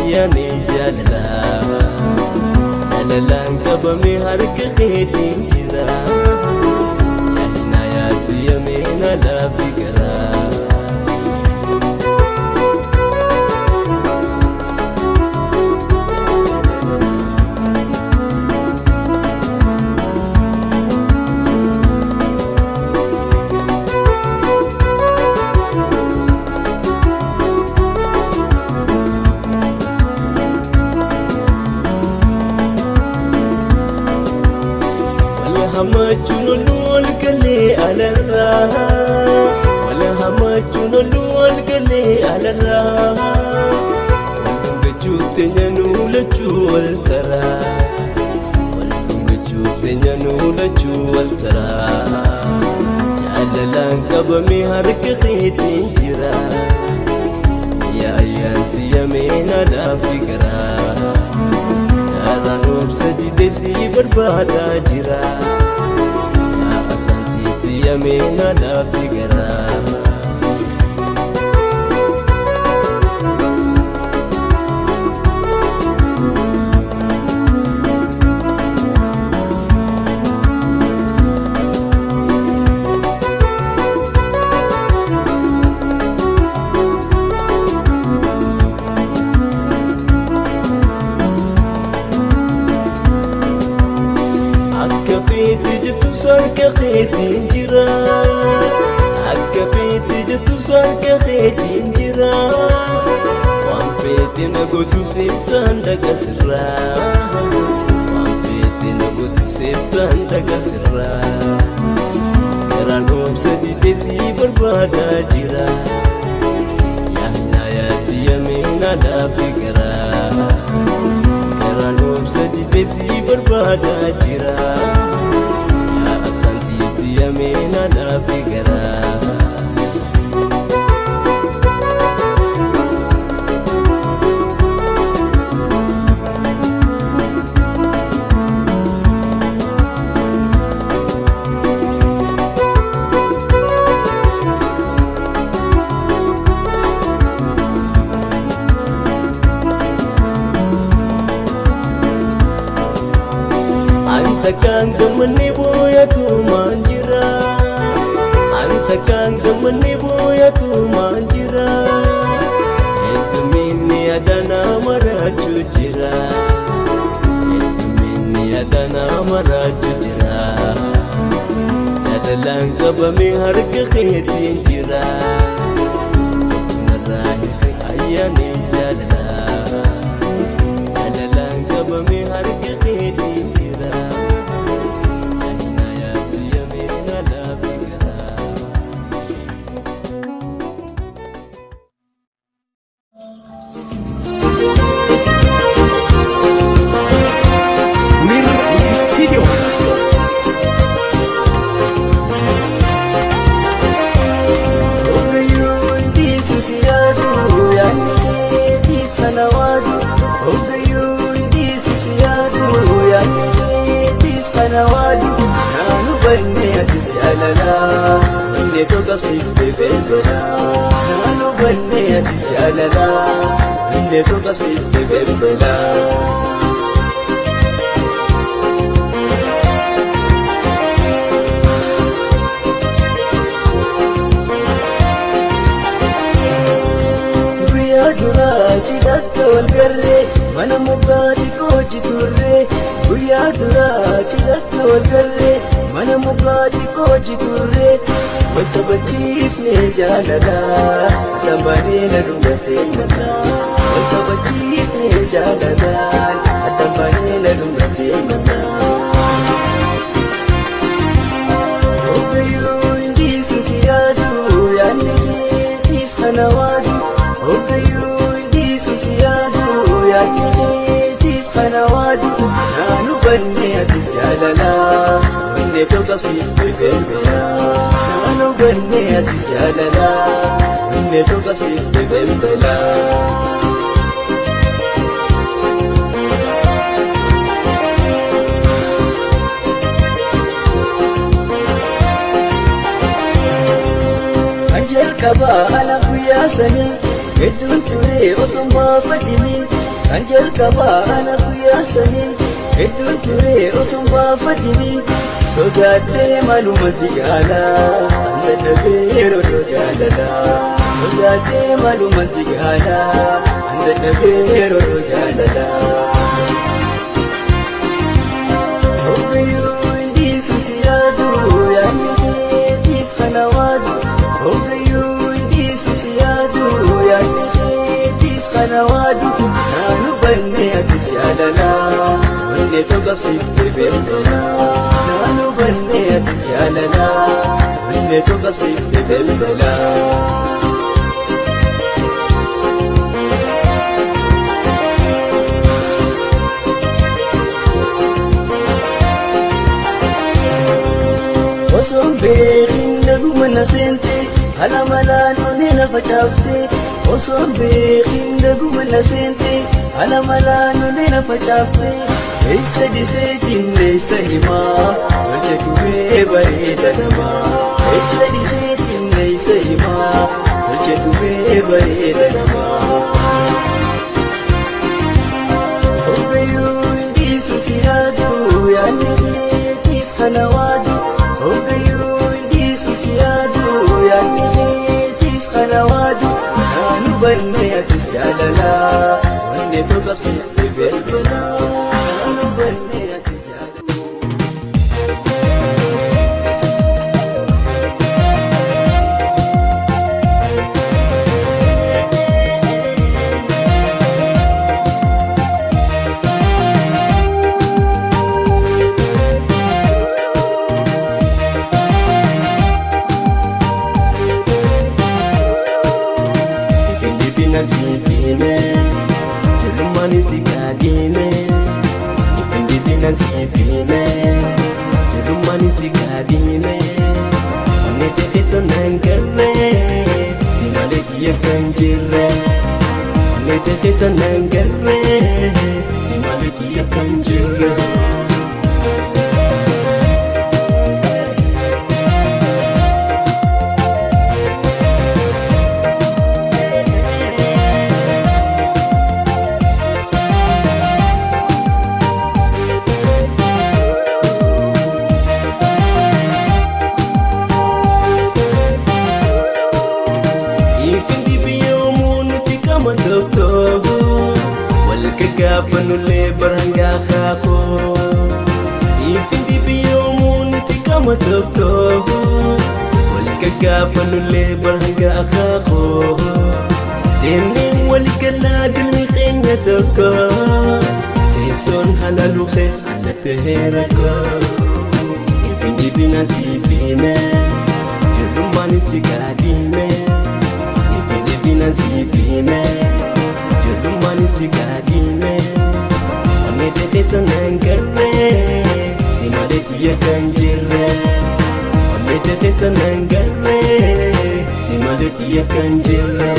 ayyaani jalalaan qabame harka keetiin jira yaadina yaatti yameena laafi garaa همجون اللول قلي على الراها ولا همجون اللول قلي على الراها والبنك جوتني نولجو والترا والبنك جوتني نولجو والترا جعللان قبمي هرك خيتين جرا يا أيانتي يمينا لا فكرا هذا نوبسدي دسي بربادا جرا Santiti yamena la figara سرك خيتين جرا عكفيت جتو سرك خيتين جرا وانفيت نقوتو سيسان دكسرا وانفيت نقوتو سيسان دكسرا كران وبسدي تسي بربادا جرا يحنا ياتي يمينا لا فكرا كران وبسدي تسي بربادا جرا Santiti yamena la figara Anta kan gemeni boya tu manjira Anta kan gemeni boya tu manjira Itu mini adana maraju jira Itu mini adana maraju jira Jadalan qabami harka khaitin jira Narahi ayani Jadalan qabami harka khaitin jira نوادي نانو بني تسجلنا اللي توقف سيفتي بالبلا نانو بني تسجلنا اللي توقف سيفتي بالبلا ويا دراجي دك والقري وانا مبادي كوجي توري ويا دراجي دك والقري وانا مبادي كوجي توري وانت بتشيفني جالنا تماني لرمتي منا وانت بتشيفني جالنا تماني لرمتي منا وقيو اندي سوسيادو يعني تيس خنوادو وقيو اندي سوسيادو يعني تيس خنوادو نانو بني تسجالنا واني توقف سيفتي بالبلا نانو بني تسجالنا واني توقف سيفتي بالبلا أنجل كبا أنا ويا سني بدون تري وصم فتني Anjal kabana kuyasani Edun ture osumba fatini Sodate maluma zigala Anda bero do jalala Sodate maluma zigala Anda bero do jalala Ogayu indi susiyadu Yani tis khanawadu Ogayu indi susiyadu Yani tis khanawadu Nanu banne atis jalala Wanne togab sifte belbela Nanu banne atis jalala Wanne togab sifte belbela Oson beekin naguma nasente Alamalaan onena facaafte Oson beekin naguma nasente Alamalaan onena facaafte Eessa diseetiin leessa himaa Tolche tumee bareeda namaa Eessa diseetiin leessa himaa Tolche tumee bareeda namaa Ogayyuu indiisu siyaadu Yaanni keetis kanawaadu Ogayyuu indiisu siyaadu Yaanni keetis kanawaadu Naanu banne atis jaalala Wanne togabsifte belbela Naanu banne atis jaalala Nasifime, jelumani sikadime. Ifindi nasifime, jelumani sikadime. Onete kesa nangare, simale kiya kanjire. Onete kesa nangare, simale kiya kanjire. Walkagafanule baranga khako Ifindi biyomunuti kama toko Walkagafanule baranga khako Denin walkaladil mikhenya toko Keson halalu khe ala teherako Ifindi binansi fime Yulumani sigadime Ifindi binansi fime Yulumani sigadime Onete kesa nangare Simale tiya kanjire Onete kesa nangare Simale tiya kanjire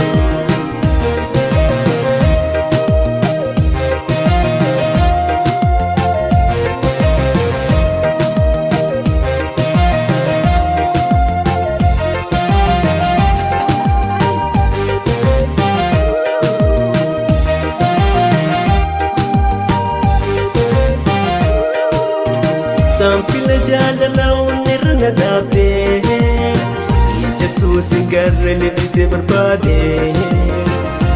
Sampila jaalala onirra dhaabde Ijattuu singarre lebite barbaade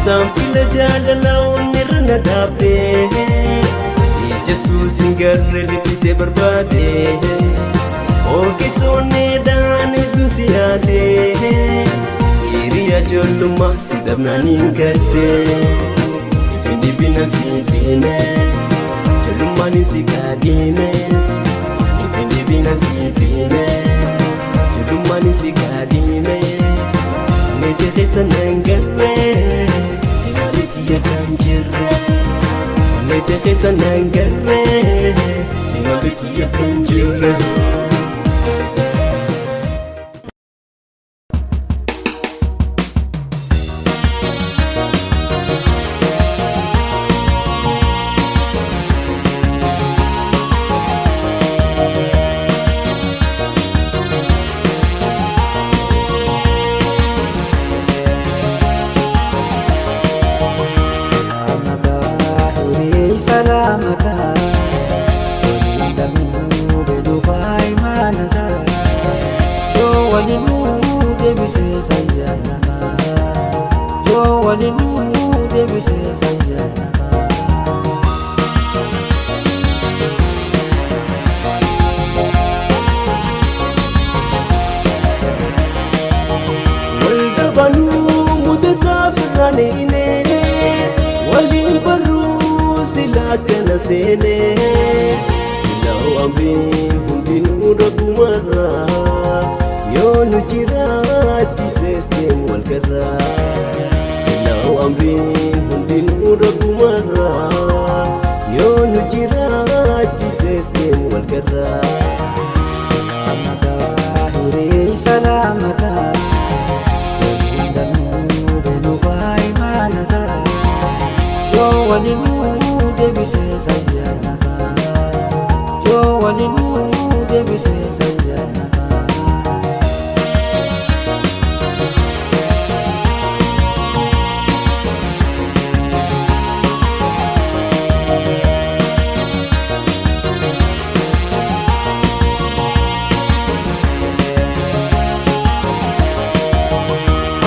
Sampila jaalala onirra dhaabde Ijattuu singarre lebite barbaade Ogeessoonneedhaan hedduu si yaade Hiriyaa ijoollummaa si dhabnaniin galte Ifindi bina si fiine ijoollummaan si kaadhiime Nasifime, yudumani sikadime. Onete kesa nangare, simale tiya kanjire. Onete kesa nangare, simale tiya kanjire. deebisee sayyaanaka. Waldabanuu mudataa firraaneenee waliin barruu silaa kana seenee silaa amriin hundinuu ragumarraa yoo nu jiraachisees deemu walgarraa silaa amriin hundinuu ragumarraa yoo nu jiraachisees deemu walgarraa. Salaamaka hiree salaamaka Yo walinu deebisee sayyaanaka. Yo walinu deebisee sayyaanaka.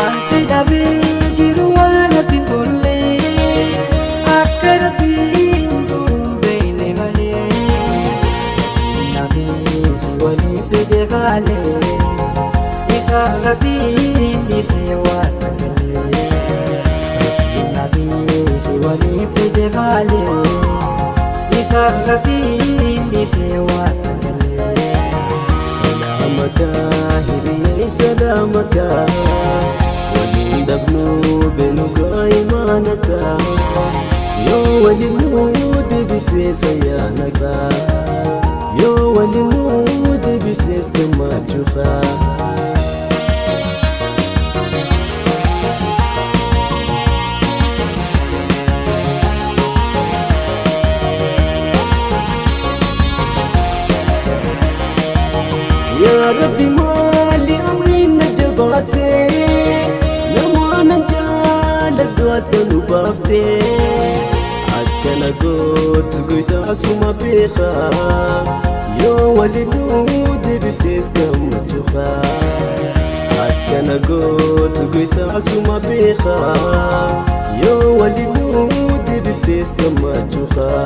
Ansi dhabii jiru waan ati tolle. Isaratiin disee waan magalee Nabiisi waliin fide kaalee Isaratiin disee waan magalee. Salaamaka hiriyee salaamaka waliin dabnuu benugaa imaanaka yoo walinuu deebisee sayyaanaka yoo walinuu deebisees gammachuufa. يا ربي مالي أمري نجباتي لما نجال دوات نبافتي أكنا قوت قيت أسوما بيخا يو ولنود بتيس كم تشوفا أكنا قوت قيت أسوما بيخا يو ولنود بتيس كم تشوفا.